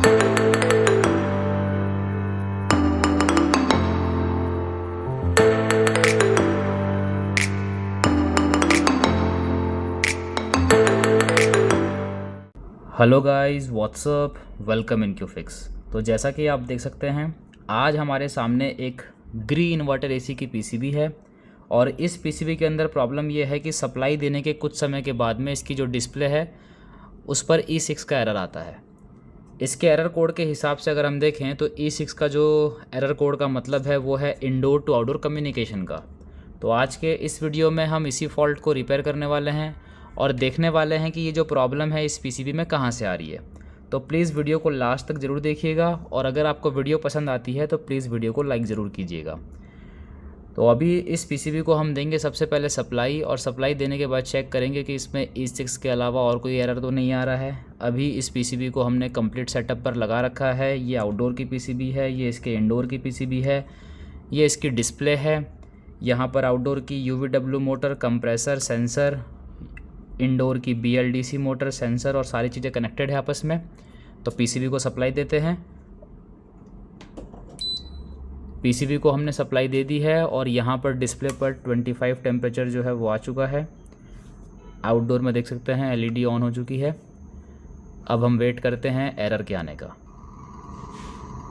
Hello guys, what's up, welcome in Qfix. तो जैसा कि आप देख सकते हैं, आज हमारे सामने एक ग्री इन्वर्टर एसी की पीसीबी है और इस पीसीबी के अंदर प्रॉब्लम ये है कि सप्लाई देने के कुछ समय के बाद में इसकी जो डिस्प्ले है उस पर E6 का एरर आता है। इसके एरर कोड के हिसाब से अगर हम देखें तो E6 का जो एरर कोड का मतलब है वो है इंडोर टू आउटडोर कम्युनिकेशन का। तो आज के इस वीडियो में हम इसी फॉल्ट को रिपेयर करने वाले हैं और देखने वाले हैं कि ये जो प्रॉब्लम है इस पीसीबी में कहाँ से आ रही है। तो प्लीज़ वीडियो को लास्ट तक ज़रूर देखिएगा और अगर आपको वीडियो पसंद आती है तो प्लीज़ वीडियो को लाइक ज़रूर कीजिएगा। तो अभी इस पीसीबी को हम देंगे सबसे पहले सप्लाई, और सप्लाई देने के बाद चेक करेंगे कि इसमें E6 के अलावा और कोई एरर तो नहीं आ रहा है। अभी इस पीसीबी को हमने कंप्लीट सेटअप पर लगा रखा है। ये आउटडोर की पीसीबी है, ये इसके इंडोर की पीसीबी है, ये इसकी डिस्प्ले है। यहाँ पर आउटडोर की UVW motor, compressor, sensor, indoor की BLDC मोटर, सेंसर और सारी चीज़ें कनेक्टेड है आपस में। तो पीसीबी को सप्लाई देते हैं। पीसीबी को हमने सप्लाई दे दी है और यहाँ पर डिस्प्ले पर 25 टेम्परेचर जो है वो आ चुका है। आउटडोर में देख सकते हैं LED ऑन हो चुकी है। अब हम वेट करते हैं एरर के आने का।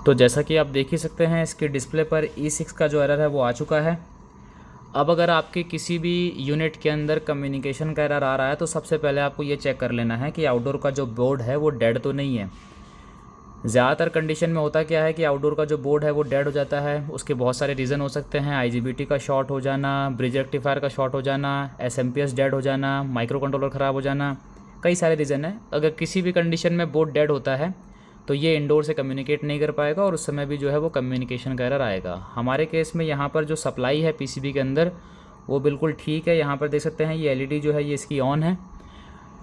तो जैसा कि आप देख ही सकते हैं, इसके डिस्प्ले पर E6 का जो एरर है वो आ चुका है। अब अगर आपके किसी भी यूनिट के अंदर कम्युनिकेशन का एरर आ रहा है तो सबसे पहले आपको ये चेक कर लेना है कि आउटडोर का जो बोर्ड है वो डेड तो नहीं है। ज़्यादातर कंडीशन में होता क्या है कि आउटडोर का जो बोर्ड है वो डेड हो जाता है। उसके बहुत सारे रीज़न हो सकते हैं। IGBT का शॉर्ट हो जाना, ब्रिज रेक्टिफायर का शॉर्ट हो जाना, SMPS डेड हो जाना, माइक्रो कंट्रोलर ख़राब हो जाना, कई सारे रीज़न है। अगर किसी भी कंडीशन में बोर्ड डेड होता है तो ये इंडोर से कम्युनिकेट नहीं कर पाएगा और उस समय भी जो है वो कम्युनिकेशन का एरर आएगा। हमारे केस में यहाँ पर जो सप्लाई है पीसीबी के अंदर वो बिल्कुल ठीक है। यहाँ पर देख सकते हैं ये LED जो है ये इसकी ऑन है।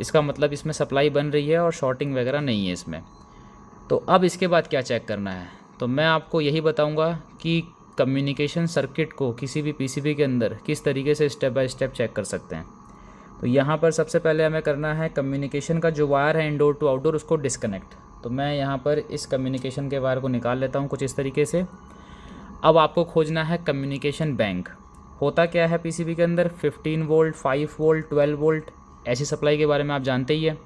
इसका मतलब इसमें सप्लाई बन रही है और शॉर्टिंग वगैरह नहीं है इसमें। तो अब इसके बाद क्या चेक करना है, तो मैं आपको यही बताऊँगा कि कम्युनिकेशन सर्किट को किसी भी पीसीबी के अंदर किस तरीके से स्टेप बाय स्टेप चेक कर सकते हैं। तो यहाँ पर सबसे पहले हमें करना है कम्युनिकेशन का जो वायर है इंडोर टू आउटडोर उसको डिस्कनेक्ट। तो मैं यहाँ पर इस कम्युनिकेशन के वायर को निकाल लेता हूँ कुछ इस तरीके से। अब आपको खोजना है कम्युनिकेशन बैंक। होता क्या है पीसीबी के अंदर 15 वोल्ट, 5 वोल्ट, 12 वोल्ट ऐसी सप्लाई के बारे में आप जानते ही है।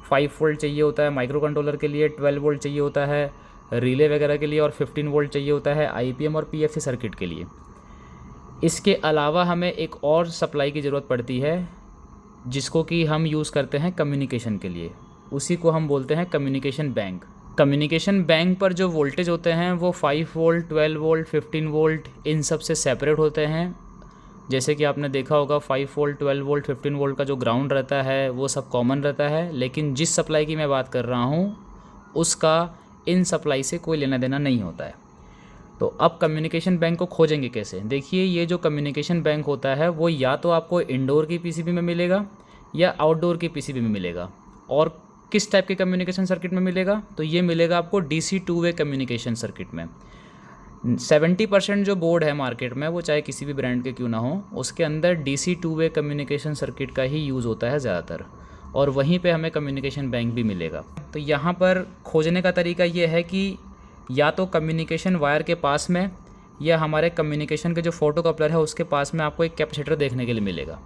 5 वोल्ट चाहिए होता है माइक्रो कंट्रोलर के लिए, 12 वोल्ट चाहिए होता है रिले वगैरह के लिए और 15 वोल्ट चाहिए होता है IPM और PFC सर्किट के लिए। इसके अलावा हमें एक और सप्लाई की ज़रूरत पड़ती है जिसको कि हम यूज़ करते हैं कम्युनिकेशन के लिए। उसी को हम बोलते हैं कम्युनिकेशन बैंक। कम्युनिकेशन बैंक पर जो वोल्टेज होते हैं वो 5 वोल्ट, 12 वोल्ट, 15 वोल्ट इन सब से सेपरेट होते हैं। जैसे कि आपने देखा होगा 5 वोल्ट, 12 वोल्ट, 15 वोल्ट का जो ग्राउंड रहता है वो सब कॉमन रहता है, लेकिन जिस सप्लाई की मैं बात कर रहा हूँ उसका इन सप्लाई से कोई लेना देना नहीं होता है। तो अब कम्युनिकेशन बैंक को खोजेंगे कैसे? देखिए, ये जो कम्युनिकेशन बैंक होता है वो या तो आपको इंडोर की पीसीबी में मिलेगा या आउटडोर की पीसीबी में मिलेगा। और किस टाइप के कम्युनिकेशन सर्किट में मिलेगा? तो ये मिलेगा आपको DC 2-वे कम्युनिकेशन सर्किट में। 70% जो बोर्ड है मार्केट में, वो चाहे किसी भी ब्रांड के क्यों ना हो, उसके अंदर DC 2-वे कम्युनिकेशन सर्किट का ही यूज़ होता है ज़्यादातर, और वहीं पे हमें कम्युनिकेशन बैंक भी मिलेगा। तो यहाँ पर खोजने का तरीका ये है कि या तो कम्युनिकेशन वायर के पास में या हमारे कम्युनिकेशन के जो फोटो कपलर है उसके पास में आपको एक कैपेसिटर देखने के लिए मिलेगा।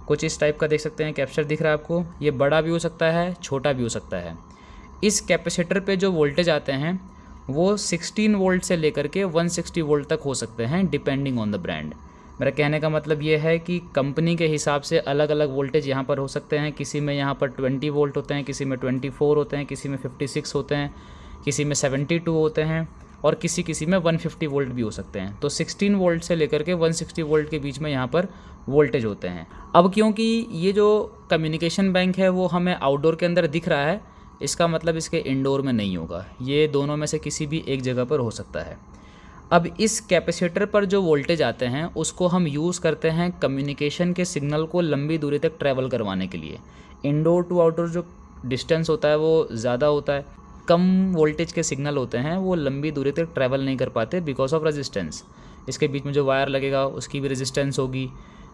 कुछ इस टाइप का देख सकते हैं कैपेसिटर दिख रहा है आपको। ये बड़ा भी हो सकता है, छोटा भी हो सकता है। इस कैपेसिटर पे जो वोल्टेज आते हैं वो 16 वोल्ट से लेकर के 160 वोल्ट तक हो सकते हैं, डिपेंडिंग ऑन द ब्रांड। मेरा कहने का मतलब ये है कि कंपनी के हिसाब से अलग अलग वोल्टेज यहाँ पर हो सकते हैं। किसी में यहाँ पर 20 वोल्ट होते हैं, किसी में 24 होते हैं, किसी में 56 होते हैं, किसी में 72 होते हैं और किसी में 150 वोल्ट भी हो सकते हैं। तो 16 वोल्ट से लेकर के 160 वोल्ट के बीच में यहाँ पर वोल्टेज होते हैं। अब क्योंकि ये जो कम्युनिकेशन बैंक है वो हमें आउटडोर के अंदर दिख रहा है, इसका मतलब इसके इंडोर में नहीं होगा। ये दोनों में से किसी भी एक जगह पर हो सकता है। अब इस कैपेसिटर पर जो वोल्टेज आते हैं उसको हम यूज़ करते हैं कम्युनिकेशन के सिग्नल को लंबी दूरी तक ट्रैवल करवाने के लिए। इंडोर टू आउटडोर जो डिस्टेंस होता है वो ज़्यादा होता है। कम वोल्टेज के सिग्नल होते हैं वो लंबी दूरी तक ट्रैवल नहीं कर पाते बिकॉज ऑफ रेजिस्टेंस। इसके बीच में जो वायर लगेगा उसकी भी रेजिस्टेंस होगी।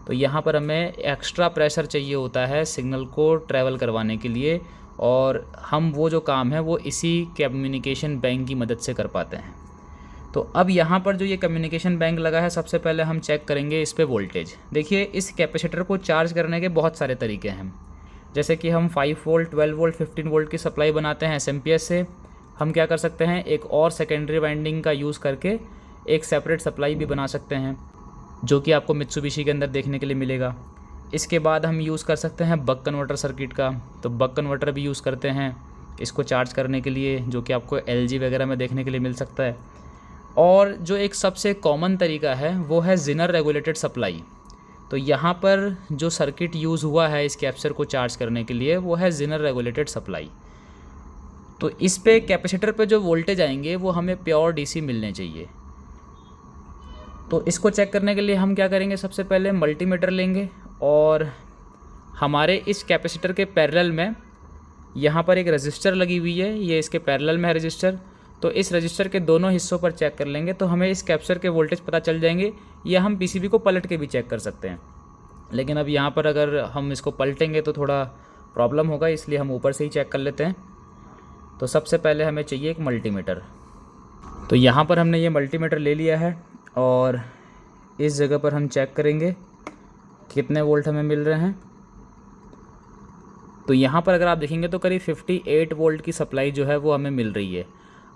तो यहाँ पर हमें एक्स्ट्रा प्रेशर चाहिए होता है सिग्नल को ट्रैवल करवाने के लिए, और हम वो जो काम है वो इसी कम्युनिकेशन बैंक की मदद से कर पाते हैं। तो अब यहाँ पर जो ये कम्युनिकेशन बैंक लगा है, सबसे पहले हम चेक करेंगे इस पे वोल्टेज। देखिए, इस कैपेसिटर को चार्ज करने के बहुत सारे तरीके हैं। जैसे कि हम 5 वोल्ट, 12 वोल्ट, 15 वोल्ट की सप्लाई बनाते हैं एसएमपीएस से। हम क्या कर सकते हैं, एक और सेकेंडरी वाइंडिंग का यूज़ करके एक सेपरेट सप्लाई भी बना सकते हैं, जो कि आपको मित्सुबिशी के अंदर देखने के लिए मिलेगा। इसके बाद हम यूज़ कर सकते हैं बक कन्वर्टर सर्किट का। तो बक कन्वर्टर भी यूज़ करते हैं इसको चार्ज करने के लिए, जो कि आपको एलजी वगैरह में देखने के लिए मिल सकता है। और जो एक सबसे कॉमन तरीका है वो है ज़िनर रेगुलेटेड सप्लाई। तो यहाँ पर जो सर्किट यूज़ हुआ है इस कैपेसिटर को चार्ज करने के लिए वो है ज़िनर रेगुलेटेड सप्लाई। तो इस पे कैपेसिटर पे जो वोल्टेज आएंगे वो हमें प्योर डीसी मिलने चाहिए। तो इसको चेक करने के लिए हम क्या करेंगे, सबसे पहले मल्टीमीटर लेंगे और हमारे इस कैपेसिटर के पैरेलल में यहाँ पर एक रजिस्टर लगी हुई है, ये इसके पैरेलल में है रजिस्टर। तो इस रजिस्टर के दोनों हिस्सों पर चेक कर लेंगे तो हमें इस कैपेसिटर के वोल्टेज पता चल जाएंगे, या हम पीसीबी को पलट के भी चेक कर सकते हैं। लेकिन अब यहाँ पर अगर हम इसको पलटेंगे तो थोड़ा प्रॉब्लम होगा, इसलिए हम ऊपर से ही चेक कर लेते हैं। तो सबसे पहले हमें चाहिए एक मल्टीमीटर। तो यहाँ पर हमने ये मल्टीमीटर ले लिया है और इस जगह पर हम चेक करेंगे कितने वोल्ट हमें मिल रहे हैं। तो यहाँ पर अगर आप देखेंगे तो करीब 58 वोल्ट की सप्लाई जो है वो हमें मिल रही है।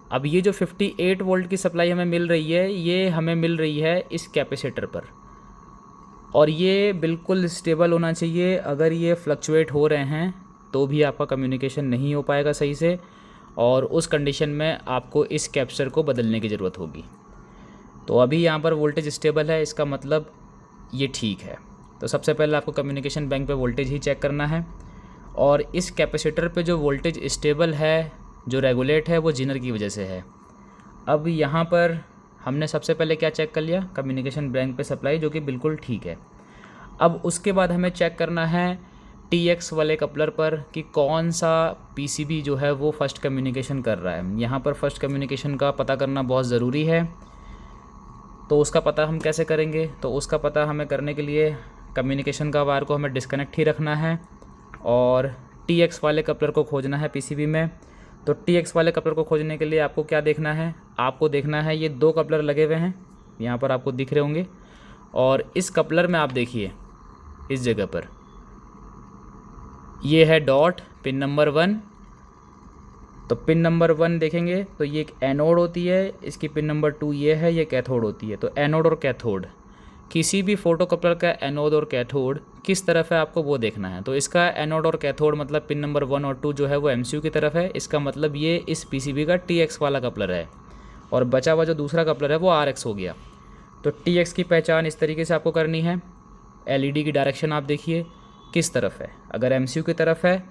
अब ये जो 58 वोल्ट की सप्लाई हमें मिल रही है, ये हमें मिल रही है इस कैपेसिटर पर, और ये बिल्कुल स्टेबल होना चाहिए। अगर ये फ्लक्चुएट हो रहे हैं तो भी आपका कम्युनिकेशन नहीं हो पाएगा सही से, और उस कंडीशन में आपको इस कैपेसिटर को बदलने की ज़रूरत होगी। तो अभी यहाँ पर वोल्टेज स्टेबल है, इसका मतलब ये ठीक है। तो सबसे पहले आपको कम्युनिकेशन बैंक पे वोल्टेज ही चेक करना है, और इस कैपेसिटर पे जो वोल्टेज स्टेबल है, जो रेगुलेट है, वो जीनर की वजह से है। अब यहाँ पर हमने सबसे पहले क्या चेक कर लिया, कम्युनिकेशन बैंक पे सप्लाई, जो कि बिल्कुल ठीक है। अब उसके बाद हमें चेक करना है TX वाले कपलर पर कि कौन सा PCB जो है वो फर्स्ट कम्युनिकेशन कर रहा है। यहाँ पर फर्स्ट कम्युनिकेशन का पता करना बहुत ज़रूरी है। तो उसका पता हम कैसे करेंगे, तो उसका पता हमें करने के लिए कम्युनिकेशन का वायर को हमें डिस्कनेक्ट ही रखना है और TX वाले कपलर को खोजना है PCB में। तो TX वाले कपलर को खोजने के लिए आपको क्या देखना है, आपको देखना है ये 2 कपलर लगे हुए हैं, यहाँ पर आपको दिख रहे होंगे। और इस कपलर में आप देखिए इस जगह पर ये है डॉट, पिन नंबर 1। तो पिन नंबर 1 देखेंगे तो ये एक एनोड होती है, इसकी पिन नंबर 2 ये है, ये कैथोड होती है। तो एनोड और कैथोड, किसी भी फोटो कपलर का एनोड और कैथोड किस तरफ है आपको वो देखना है। तो इसका एनोड और कैथोड मतलब पिन नंबर 1 और 2 जो है वो MCU की तरफ है, इसका मतलब ये इस PCB का TX वाला कपलर है, और बचा हुआ जो दूसरा कपलर है वो RX हो गया। तो TX की पहचान इस तरीके से आपको करनी है। LED की डायरेक्शन आप देखिए किस तरफ है, अगर MCU की तरफ है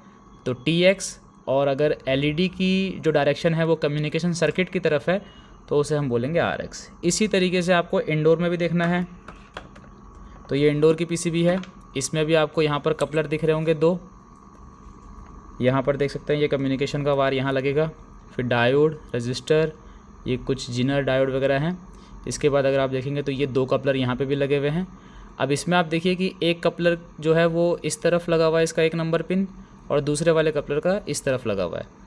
तो TX, और अगर LED की जो डायरेक्शन है वो कम्युनिकेशन सर्किट की तरफ है तो उसे हम बोलेंगे RX। इसी तरीके से आपको इंडोर में भी देखना है। तो ये इंडोर की PCB है, इसमें भी आपको यहाँ पर कपलर दिख रहे होंगे 2, यहाँ पर देख सकते हैं ये कम्युनिकेशन का वायर यहाँ लगेगा, फिर डायोड, रजिस्टर, ये कुछ जीनर डायोड वगैरह हैं। इसके बाद अगर आप देखेंगे तो ये 2 कपलर यहाँ पे भी लगे हुए हैं। अब इसमें आप देखिए कि एक कपलर जो है वो इस तरफ लगा हुआ है, इसका 1 नंबर पिन, और दूसरे वाले कपलर का इस तरफ लगा हुआ है।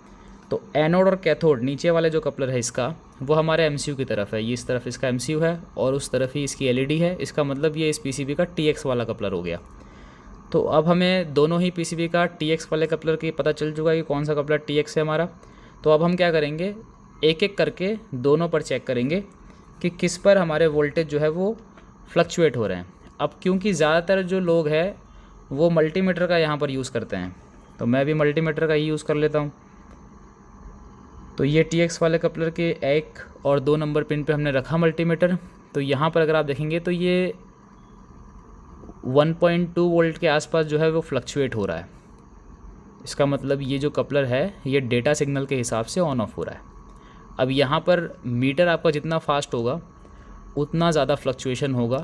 तो एनोड और कैथोड नीचे वाले जो कपलर है इसका वो हमारे MCU की तरफ है, ये इस तरफ इसका MCU है और उस तरफ ही इसकी LED है, इसका मतलब ये इस PCB का TX वाला कपलर हो गया। तो अब हमें दोनों ही PCB का TX वाले कपलर की पता चल चुका है कि कौन सा कपलर TX है हमारा। तो अब हम क्या करेंगे, एक एक करके दोनों पर चेक करेंगे कि किस पर हमारे वोल्टेज जो है वो फ्लक्चुएट हो रहे हैं। अब क्योंकि ज़्यादातर जो लोग हैं वो मल्टीमीटर का यहाँ पर यूज़ करते हैं, तो मैं भी मल्टीमीटर का ही यूज़ कर लेता हूँ। तो ये TX वाले कपलर के 1 और 2 नंबर पिन पे हमने रखा मल्टीमीटर। तो यहाँ पर अगर आप देखेंगे तो ये 1.2 वोल्ट के आसपास जो है वो फ्लक्चुएट हो रहा है। इसका मतलब ये जो कपलर है ये डेटा सिग्नल के हिसाब से ऑन ऑफ हो रहा है। अब यहाँ पर मीटर आपका जितना फास्ट होगा उतना ज़्यादा फ्लक्चुएशन होगा,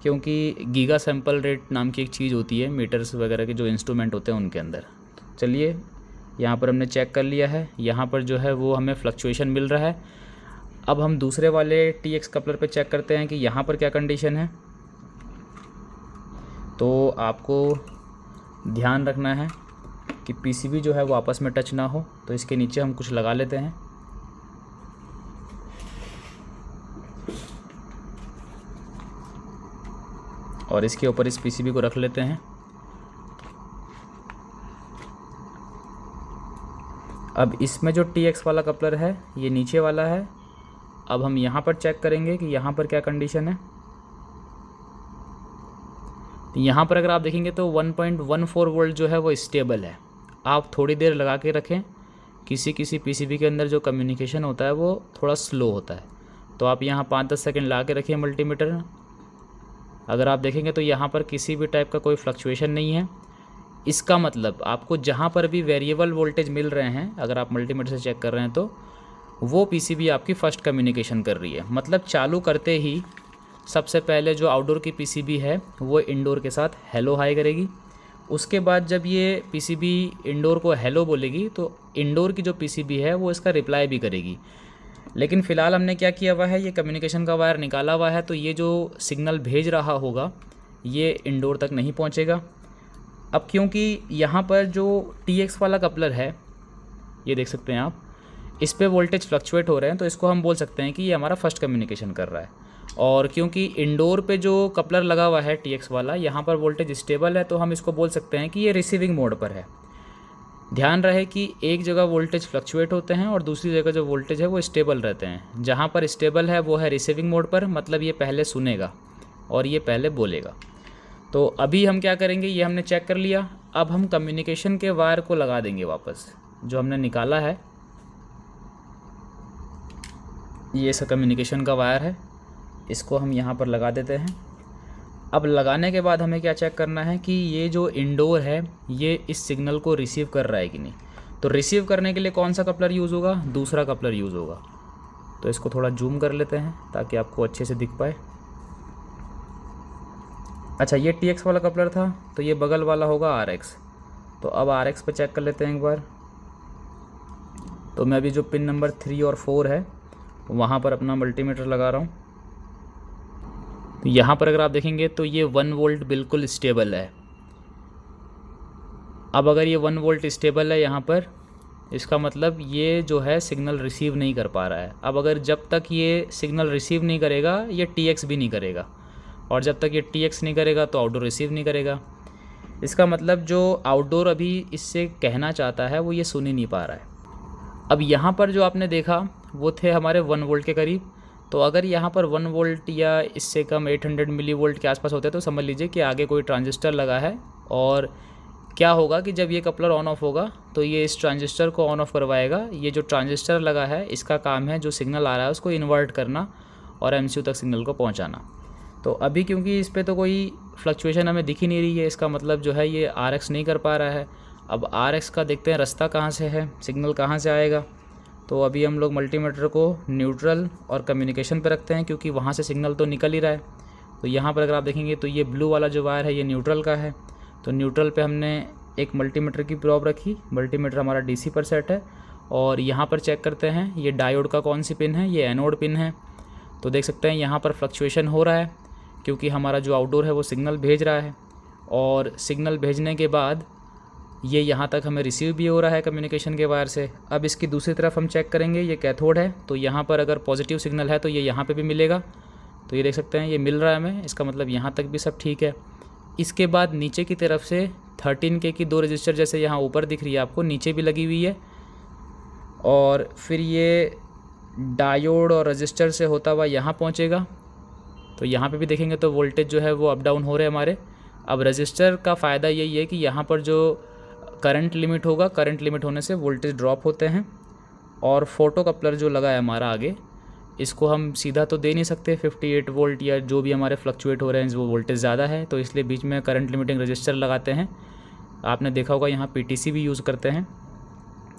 क्योंकि गीगा सैंपल रेट नाम की एक चीज़ होती है मीटर्स वगैरह के जो इंस्ट्रूमेंट होते हैं उनके अंदर। चलिए यहाँ पर हमने चेक कर लिया है, यहाँ पर जो है वो हमें फ्लक्चुएशन मिल रहा है। अब हम दूसरे वाले TX कपलर पे चेक करते हैं कि यहाँ पर क्या कंडीशन है। तो आपको ध्यान रखना है कि पीसीबी जो है वो आपस में टच ना हो। तो इसके नीचे हम कुछ लगा लेते हैं। और इसके ऊपर इस पीसीबी को रख लेते हैं। अब इसमें जो TX वाला कपलर है ये नीचे वाला है। अब हम यहाँ पर चेक करेंगे कि यहाँ पर क्या कंडीशन है। तो यहाँ पर अगर आप देखेंगे तो 1.14 वोल्ट जो है वो स्टेबल है। आप थोड़ी देर लगा के रखें। किसी पीसीबी के अंदर जो कम्युनिकेशन होता है वो थोड़ा स्लो होता है, तो आप यहाँ 5-10 सेकेंड ला के रखिए मल्टीमीटर। अगर आप देखेंगे तो यहाँ पर किसी भी टाइप का कोई फ्लक्चुएशन नहीं है। इसका मतलब आपको जहाँ पर भी वेरिएबल वोल्टेज मिल रहे हैं, अगर आप मल्टीमीटर से चेक कर रहे हैं तो वो पीसीबी आपकी फ़र्स्ट कम्युनिकेशन कर रही है। मतलब चालू करते ही सबसे पहले जो आउटडोर की पीसीबी है वो इंडोर के साथ हेलो हाई करेगी। उसके बाद जब ये पीसीबी इंडोर को हेलो बोलेगी तो इंडोर की जो पीसीबी है वो इसका रिप्लाई भी करेगी। लेकिन फ़िलहाल हमने क्या किया हुआ है, ये कम्युनिकेशन का वायर निकाला हुआ है, तो ये जो सिग्नल भेज रहा होगा ये इंडोर तक नहीं पहुंचेगा। अब क्योंकि यहाँ पर जो TX वाला कपलर है, ये देख सकते हैं आप, इस पे वोल्टेज फ्लक्चुएट हो रहे हैं, तो इसको हम बोल सकते हैं कि ये हमारा फर्स्ट कम्युनिकेशन कर रहा है। और क्योंकि इंडोर पे जो कपलर लगा हुआ है TX वाला, यहाँ पर वोल्टेज स्टेबल है, तो हम इसको बोल सकते हैं कि ये रिसीविंग मोड पर है। ध्यान रहे कि एक जगह वोल्टेज फ्लक्चुएट होते हैं और दूसरी जगह जो वोल्टेज है वो स्टेबल रहते हैं। जहाँ पर स्टेबल है वो है रिसीविंग मोड पर, मतलब ये पहले सुनेगा और ये पहले बोलेगा। तो अभी हम क्या करेंगे, ये हमने चेक कर लिया। अब हम कम्युनिकेशन के वायर को लगा देंगे वापस, जो हमने निकाला है। ये इसका कम्युनिकेशन का वायर है, इसको हम यहाँ पर लगा देते हैं। अब लगाने के बाद हमें क्या चेक करना है कि ये जो इंडोर है ये इस सिग्नल को रिसीव कर रहा है कि नहीं। तो रिसीव करने के लिए कौन सा कपलर यूज़ होगा, दूसरा कपलर यूज़ होगा। तो इसको थोड़ा जूम कर लेते हैं ताकि आपको अच्छे से दिख पाए। अच्छा, ये TX वाला कपलर था, तो ये बगल वाला होगा RX। तो अब RX पे चेक कर लेते हैं एक बार। तो मैं अभी जो पिन नंबर 3 और 4 है वहाँ पर अपना मल्टीमीटर लगा रहा हूँ। तो यहाँ पर अगर आप देखेंगे तो ये 1 वोल्ट बिल्कुल स्टेबल है। अब अगर ये 1 वोल्ट स्टेबल है यहाँ पर, इसका मतलब ये जो है सिग्नल रिसीव नहीं कर पा रहा है। अब अगर जब तक ये सिग्नल रिसीव नहीं करेगा ये TX भी नहीं करेगा, और जब तक ये TX नहीं करेगा तो आउटडोर रिसीव नहीं करेगा। इसका मतलब जो आउटडोर अभी इससे कहना चाहता है वो ये सुन ही नहीं पा रहा है। अब यहाँ पर जो आपने देखा वो थे हमारे 1 वोल्ट के करीब। तो अगर यहाँ पर 1 वोल्ट या इससे कम 800 मिली वोल्ट के आसपास होते तो समझ लीजिए कि आगे कोई ट्रांजिस्टर लगा है। और क्या होगा कि जब ये कपलर ऑन ऑफ होगा तो ये इस ट्रांजिस्टर को ऑन ऑफ करवाएगा। ये जो ट्रांजिस्टर लगा है इसका काम है जो सिग्नल आ रहा है उसको इन्वर्ट करना और MCU तक सिग्नल को पहुँचाना। तो अभी क्योंकि इस पर तो कोई फ्लक्चुएशन हमें दिख ही नहीं रही है, इसका मतलब जो है ये RX नहीं कर पा रहा है। अब RX का देखते हैं रास्ता कहाँ से है, सिग्नल कहाँ से आएगा। तो अभी हम लोग मल्टीमीटर को न्यूट्रल और कम्युनिकेशन पे रखते हैं क्योंकि वहाँ से सिग्नल तो निकल ही रहा है। तो यहाँ पर अगर आप देखेंगे तो ये ब्लू वाला जो वायर है ये न्यूट्रल का है। तो न्यूट्रल पे हमने एक मल्टीमीटर की प्रोब रखी। मल्टीमीटर हमारा DC पर सेट है और यहाँ पर चेक करते हैं ये डायोड का कौन सी पिन है, ये एनोड पिन है। तो देख सकते हैं यहाँ पर फ्लक्चुएशन हो रहा है क्योंकि हमारा जो आउटडोर है वो सिग्नल भेज रहा है, और सिग्नल भेजने के बाद ये यहाँ तक हमें रिसीव भी हो रहा है कम्युनिकेशन के वायर से। अब इसकी दूसरी तरफ हम चेक करेंगे, ये कैथोड है। तो यहाँ पर अगर पॉजिटिव सिग्नल है तो ये यहाँ पे भी मिलेगा। तो ये देख सकते हैं ये मिल रहा है हमें, इसका मतलब यहाँ तक भी सब ठीक है। इसके बाद नीचे की तरफ से 13K की 2 रजिस्टर जैसे यहाँ ऊपर दिख रही है आपको, नीचे भी लगी हुई है। और फिर ये डायोड और रजिस्टर से होता हुआ यहाँ पहुँचेगा। तो यहाँ पे भी देखेंगे तो वोल्टेज जो है वो अप डाउन हो रहे हैं हमारे। अब रजिस्टर का फ़ायदा यही है कि यहाँ पर जो करंट लिमिट होगा, करंट लिमिट होने से वोल्टेज ड्रॉप होते हैं। और फोटो कपलर जो लगा है हमारा आगे, इसको हम सीधा तो दे नहीं सकते 58 वोल्ट या जो भी हमारे फ्लक्चुएट हो रहे हैं वो वोल्टेज ज़्यादा है, तो इसलिए बीच में करंट लिमिटिंग रजिस्टर लगाते हैं। आपने देखा होगा यहाँ PTC भी यूज़ करते हैं।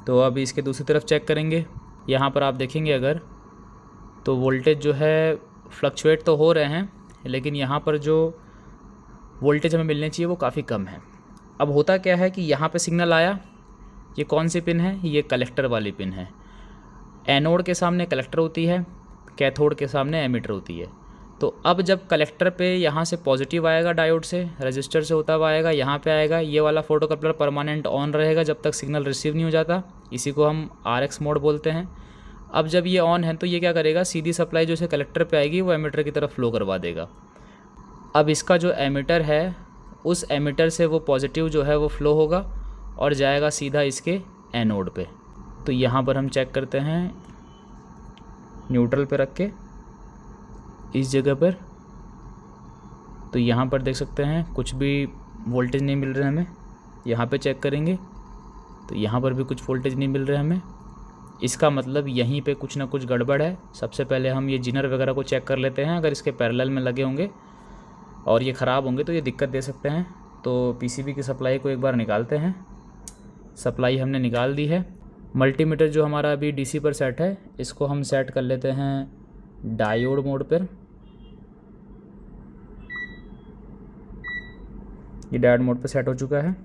तो अब इसके दूसरी तरफ चेक करेंगे, यहाँ पर आप देखेंगे अगर तो वोल्टेज जो है फ्लक्चुएट तो हो रहे हैं, लेकिन यहाँ पर जो वोल्टेज हमें मिलनी चाहिए वो काफ़ी कम है। अब होता क्या है कि यहाँ पे सिग्नल आया, ये कौन सी पिन है, ये कलेक्टर वाली पिन है। एनोड के सामने कलेक्टर होती है, कैथोड के सामने एमिटर होती है। तो अब जब कलेक्टर पे यहाँ से पॉजिटिव आएगा डायोड से, रजिस्टर से होता हुआ आएगा, यहाँ पे आएगा, ये वाला फोटो कपलर परमानेंट ऑन रहेगा जब तक सिग्नल रिसीव नहीं हो जाता। इसी को हम RX मोड बोलते हैं। अब जब ये ऑन है तो ये क्या करेगा, सीधी सप्लाई जो है कलेक्टर पे आएगी वो एमीटर की तरफ फ्लो करवा देगा। अब इसका जो एमीटर है उस एमीटर से वो पॉजिटिव जो है वो फ्लो होगा और जाएगा सीधा इसके एनोड पे। तो यहाँ पर हम चेक करते हैं न्यूट्रल पे रख के इस जगह पर, तो यहाँ पर देख सकते हैं कुछ भी वोल्टेज नहीं मिल रहा है हमें। यहाँ पे चेक करेंगे तो यहाँ पर भी कुछ वोल्टेज नहीं मिल रहा है हमें। इसका मतलब यहीं पे कुछ ना कुछ गड़बड़ है। सबसे पहले हम ये जिनर वगैरह को चेक कर लेते हैं, अगर इसके पैरेलल में लगे होंगे और ये ख़राब होंगे तो ये दिक्कत दे सकते हैं। तो पीसीबी की सप्लाई को एक बार निकालते हैं। सप्लाई हमने निकाल दी है। मल्टीमीटर जो हमारा अभी डीसी पर सेट है, इसको हम सेट कर लेते हैं डायोड मोड पर। ये डायोड मोड पर सेट हो चुका है।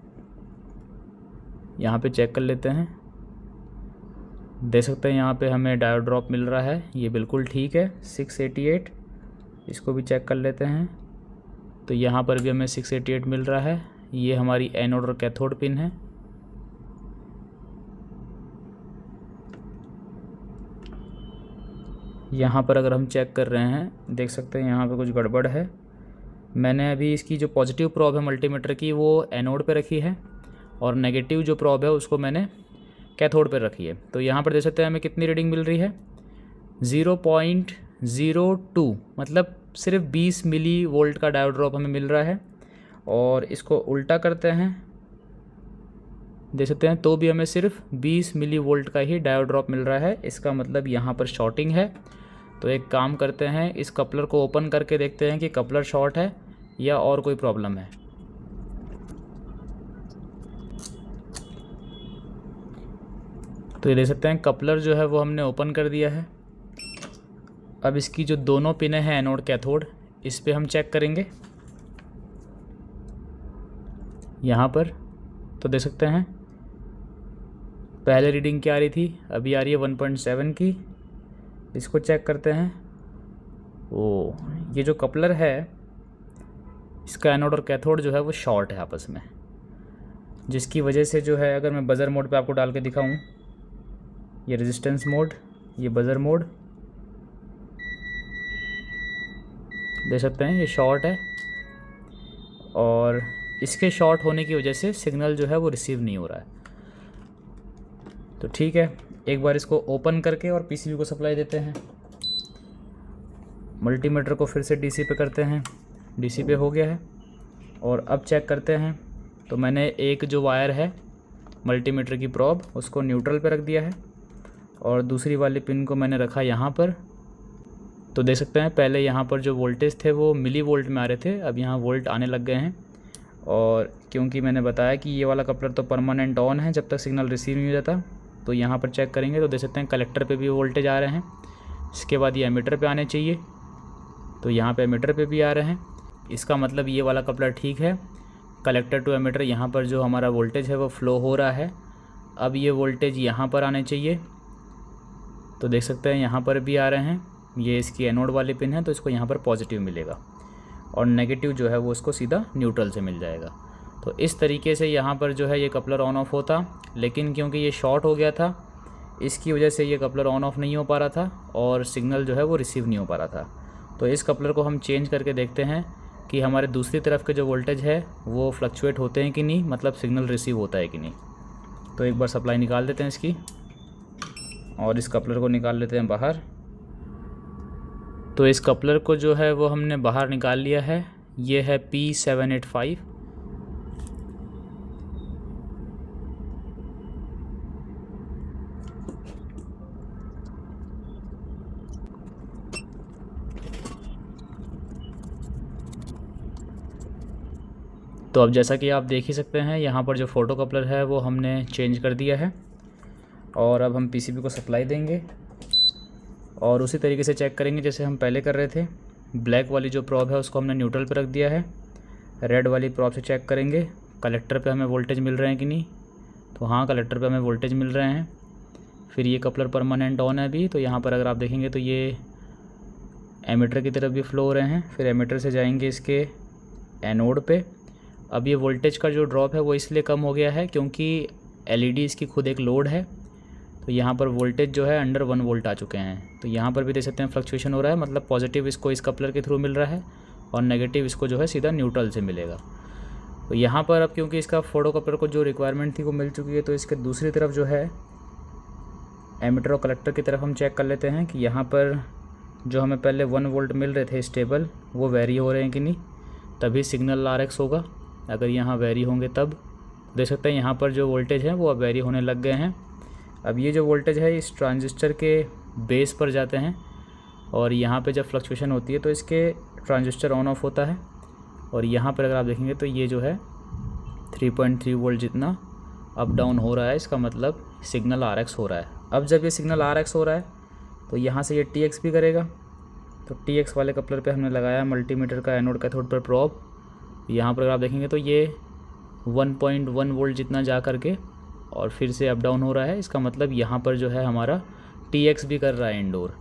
यहाँ पे चेक कर लेते हैं, देख सकते हैं यहाँ पे हमें डायोड ड्रॉप मिल रहा है, ये बिल्कुल ठीक है 688। इसको भी चेक कर लेते हैं तो यहाँ पर भी हमें 688 मिल रहा है। ये हमारी एनोड और कैथोड पिन है। यहाँ पर अगर हम चेक कर रहे हैं देख सकते हैं यहाँ पे कुछ गड़बड़ है। मैंने अभी इसकी जो पॉजिटिव प्रॉब है मल्टीमीटर की वो एनोड पे रखी है और नेगेटिव जो प्रॉब है उसको मैंने कैथोड पे रखी है। तो यहाँ पर देख सकते हैं हमें कितनी रीडिंग मिल रही है, 0.02, मतलब सिर्फ 20 मिली वोल्ट का डायोड ड्रॉप हमें मिल रहा है। और इसको उल्टा करते हैं, देख सकते हैं तो भी हमें सिर्फ 20 मिली वोल्ट का ही डायोड ड्रॉप मिल रहा है। इसका मतलब यहाँ पर शॉर्टिंग है। तो एक काम करते हैं, इस कपलर को ओपन करके देखते हैं कि कपलर शॉर्ट है या और कोई प्रॉब्लम है। तो ये देख सकते हैं कपलर जो है वो हमने ओपन कर दिया है। अब इसकी जो दोनों पिनें हैं एनोड कैथोड, इस पे हम चेक करेंगे यहाँ पर। तो देख सकते हैं पहले रीडिंग क्या आ रही थी, अभी आ रही है 1.7 की। इसको चेक करते हैं। ये जो कपलर है इसका एनोड और कैथोड जो है वो शॉर्ट है आपस में, जिसकी वजह से जो है, अगर मैं बज़र मोड पे आपको डाल के दिखाऊं, ये रेजिस्टेंस मोड, ये बज़र मोड, देख सकते हैं ये शॉर्ट है और इसके शॉर्ट होने की वजह से सिग्नल जो है वो रिसीव नहीं हो रहा है। तो ठीक है, एक बार इसको ओपन करके और पीसीबी को सप्लाई देते हैं। मल्टीमीटर को फिर से डीसी पे करते हैं, डीसी पे हो गया है। और अब चेक करते हैं तो मैंने एक जो वायर है मल्टीमीटर की प्रॉब उसको न्यूट्रल पे रख दिया है और दूसरी वाली पिन को मैंने रखा यहाँ पर। तो देख सकते हैं पहले यहाँ पर जो वोल्टेज थे वो मिली वोल्ट में आ रहे थे, अब यहाँ वोल्ट आने लग गए हैं। और क्योंकि मैंने बताया कि ये वाला कपलर तो परमानेंट ऑन है जब तक सिग्नल रिसीव नहीं हो जाता, तो यहाँ पर चेक करेंगे तो देख सकते हैं कलेक्टर पे भी वोल्टेज आ रहे हैं। इसके बाद ये एमीटर पे आने चाहिए, तो यहाँ पे एमीटर पे भी आ रहे हैं। इसका मतलब ये वाला कपलर ठीक है। कलेक्टर टू एमीटर यहाँ पर जो हमारा वोल्टेज है वो फ्लो हो रहा है। अब ये वोल्टेज यहाँ पर आने चाहिए, तो देख सकते हैं यहाँ पर भी आ रहे हैं। ये इसकी एनोड वाली पिन है तो इसको यहाँ पर पॉजिटिव मिलेगा और नेगेटिव जो है वो उसको सीधा न्यूट्रल से मिल जाएगा। तो इस तरीके से यहाँ पर जो है ये कपलर ऑन ऑफ होता, लेकिन क्योंकि ये शॉर्ट हो गया था इसकी वजह से ये कपलर ऑन ऑफ नहीं हो पा रहा था और सिग्नल जो है वो रिसीव नहीं हो पा रहा था। तो इस कपलर को हम चेंज करके देखते हैं कि हमारे दूसरी तरफ के जो वोल्टेज है वो फ्लक्चुएट होते हैं कि नहीं, मतलब सिग्नल रिसीव होता है कि नहीं। तो एक बार सप्लाई निकाल देते हैं इसकी और इस कपलर को निकाल लेते हैं बाहर। तो इस कपलर को जो है वो हमने बाहर निकाल लिया है। ये है P785। तो अब जैसा कि आप देख ही सकते हैं यहाँ पर जो फ़ोटो कपलर है वो हमने चेंज कर दिया है और अब हम पीसीबी को सप्लाई देंगे और उसी तरीके से चेक करेंगे जैसे हम पहले कर रहे थे। ब्लैक वाली जो प्रॉब है उसको हमने न्यूट्रल पे रख दिया है। रेड वाली प्रॉब से चेक करेंगे कलेक्टर पे हमें वोल्टेज मिल रहे हैं कि नहीं, तो हाँ कलेक्टर पे हमें वोल्टेज मिल रहे हैं। फिर ये कपलर परमानेंट ऑन है अभी, तो यहाँ पर अगर आप देखेंगे तो ये एमिटर की तरफ भी फ्लो हो रहे हैं, फिर एमिटर से जाएंगे इसके एनोड पे। अब ये वोल्टेज का जो ड्रॉप है वो इसलिए कम हो गया है क्योंकि एलईडी इसकी खुद एक लोड है, तो यहाँ पर वोल्टेज जो है अंडर 1 वोल्ट आ चुके हैं। तो यहाँ पर भी देख सकते हैं फ्लक्चुएशन हो रहा है, मतलब पॉजिटिव इसको इस कपलर के थ्रू मिल रहा है और नेगेटिव इसको जो है सीधा न्यूट्रल से मिलेगा। तो यहाँ पर अब क्योंकि इसका फोटो कपलर को जो रिक्वायरमेंट थी वो मिल चुकी है, तो इसके दूसरी तरफ जो है एमिटर और कलेक्टर की तरफ हम चेक कर लेते हैं कि यहाँ पर जो हमें पहले 1 वोल्ट मिल रहे थे स्टेबल, वो वेरी हो रहे हैं कि नहीं, तभी सिग्नल RX होगा। अगर यहाँ वेरी होंगे तब देख सकते हैं यहाँ पर जो वोल्टेज है वो अब वेरी होने लग गए हैं। अब ये जो वोल्टेज है इस ट्रांजिस्टर के बेस पर जाते हैं और यहाँ पे जब फ्लक्चुएशन होती है तो इसके ट्रांजिस्टर ऑन ऑफ होता है और यहाँ पर अगर आप देखेंगे तो ये जो है 3.3 वोल्ट जितना अप डाउन हो रहा है, इसका मतलब सिग्नल RX हो रहा है। अब जब ये सिग्नल RX हो रहा है तो यहाँ से ये TX भी करेगा। तो TX वाले कपलर पे हमने लगाया मल्टीमीटर का एनोड कैथोड पर प्रोब। यहाँ पर अगर आप देखेंगे तो ये 1.1 वोल्ट जितना जा करके और फिर से अप डाउन हो रहा है, इसका मतलब यहाँ पर जो है हमारा TX भी कर रहा है इंडोर।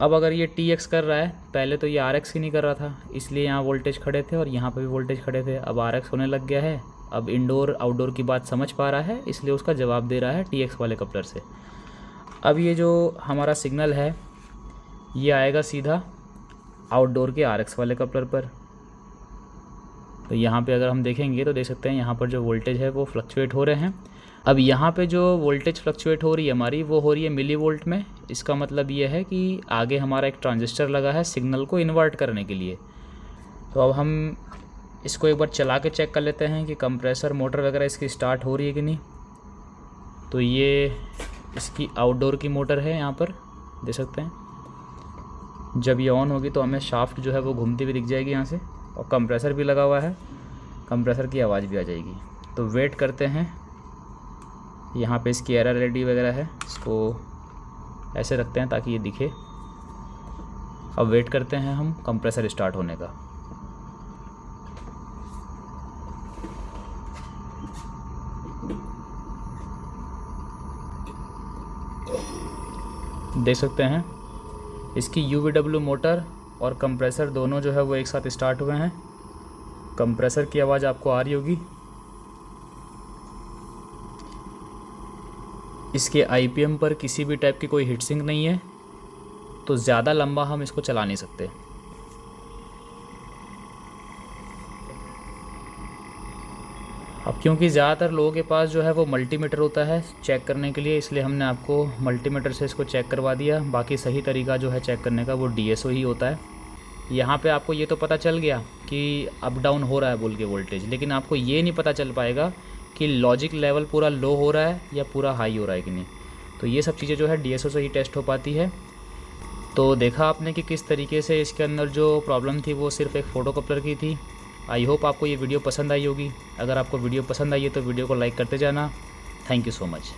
अब अगर ये TX कर रहा है, पहले तो ये RX ही नहीं कर रहा था, इसलिए यहाँ वोल्टेज खड़े थे और यहाँ पर भी वोल्टेज खड़े थे। अब RX होने लग गया है, अब इंडोर आउटडोर की बात समझ पा रहा है, इसलिए उसका जवाब दे रहा है TX वाले कपलर से। अब ये जो हमारा सिग्नल है ये आएगा सीधा आउटडोर के RX वाले कपलर पर। तो यहाँ पे अगर हम देखेंगे तो देख सकते हैं यहाँ पर जो वोल्टेज है वो फ्लक्चुएट हो रहे हैं। अब यहाँ पे जो वोल्टेज फ्लक्चुएट हो रही है हमारी, वो हो रही है मिली वोल्ट में। इसका मतलब ये है कि आगे हमारा एक ट्रांजिस्टर लगा है सिग्नल को इन्वर्ट करने के लिए। तो अब हम इसको एक बार चला के चेक कर लेते हैं कि कंप्रेसर मोटर वगैरह इसकी स्टार्ट हो रही है कि नहीं। तो ये इसकी आउटडोर की मोटर है, यहाँ पर देख सकते हैं। जब ये ऑन होगी तो हमें शाफ्ट जो है वो घूमती हुई दिख जाएगी यहाँ से, और कंप्रेसर भी लगा हुआ है, कंप्रेसर की आवाज़ भी आ जाएगी। तो वेट करते हैं, यहाँ पे इसकी एरर LED वगैरह है, इसको ऐसे रखते हैं ताकि ये दिखे। अब वेट करते हैं हम कंप्रेसर स्टार्ट होने का। देख सकते हैं इसकी UVW मोटर और कंप्रेसर दोनों जो है वो एक साथ स्टार्ट हुए हैं। कंप्रेसर की आवाज़ आपको आ रही होगी। इसके IPM पर किसी भी टाइप की कोई हीट सिंक नहीं है, तो ज़्यादा लंबा हम इसको चला नहीं सकते। अब क्योंकि ज़्यादातर लोगों के पास जो है वो मल्टीमीटर होता है चेक करने के लिए, इसलिए हमने आपको मल्टीमीटर से इसको चेक करवा दिया। बाकी सही तरीका जो है चेक करने का वो DSO ही होता है। यहाँ पे आपको ये तो पता चल गया कि अप डाउन हो रहा है बोल के वोल्टेज, लेकिन आपको ये नहीं पता चल पाएगा कि लॉजिक लेवल पूरा लो हो रहा है या पूरा हाई हो रहा है कि नहीं। तो ये सब चीज़ें जो है DSO से ही टेस्ट हो पाती है। तो देखा आपने कि किस तरीके से इसके अंदर जो प्रॉब्लम थी वो सिर्फ एक फ़ोटो कपलर की थी। आई होप आपको ये वीडियो पसंद आई होगी। अगर आपको वीडियो पसंद आई है तो वीडियो को लाइक करते जाना। Thank you so much.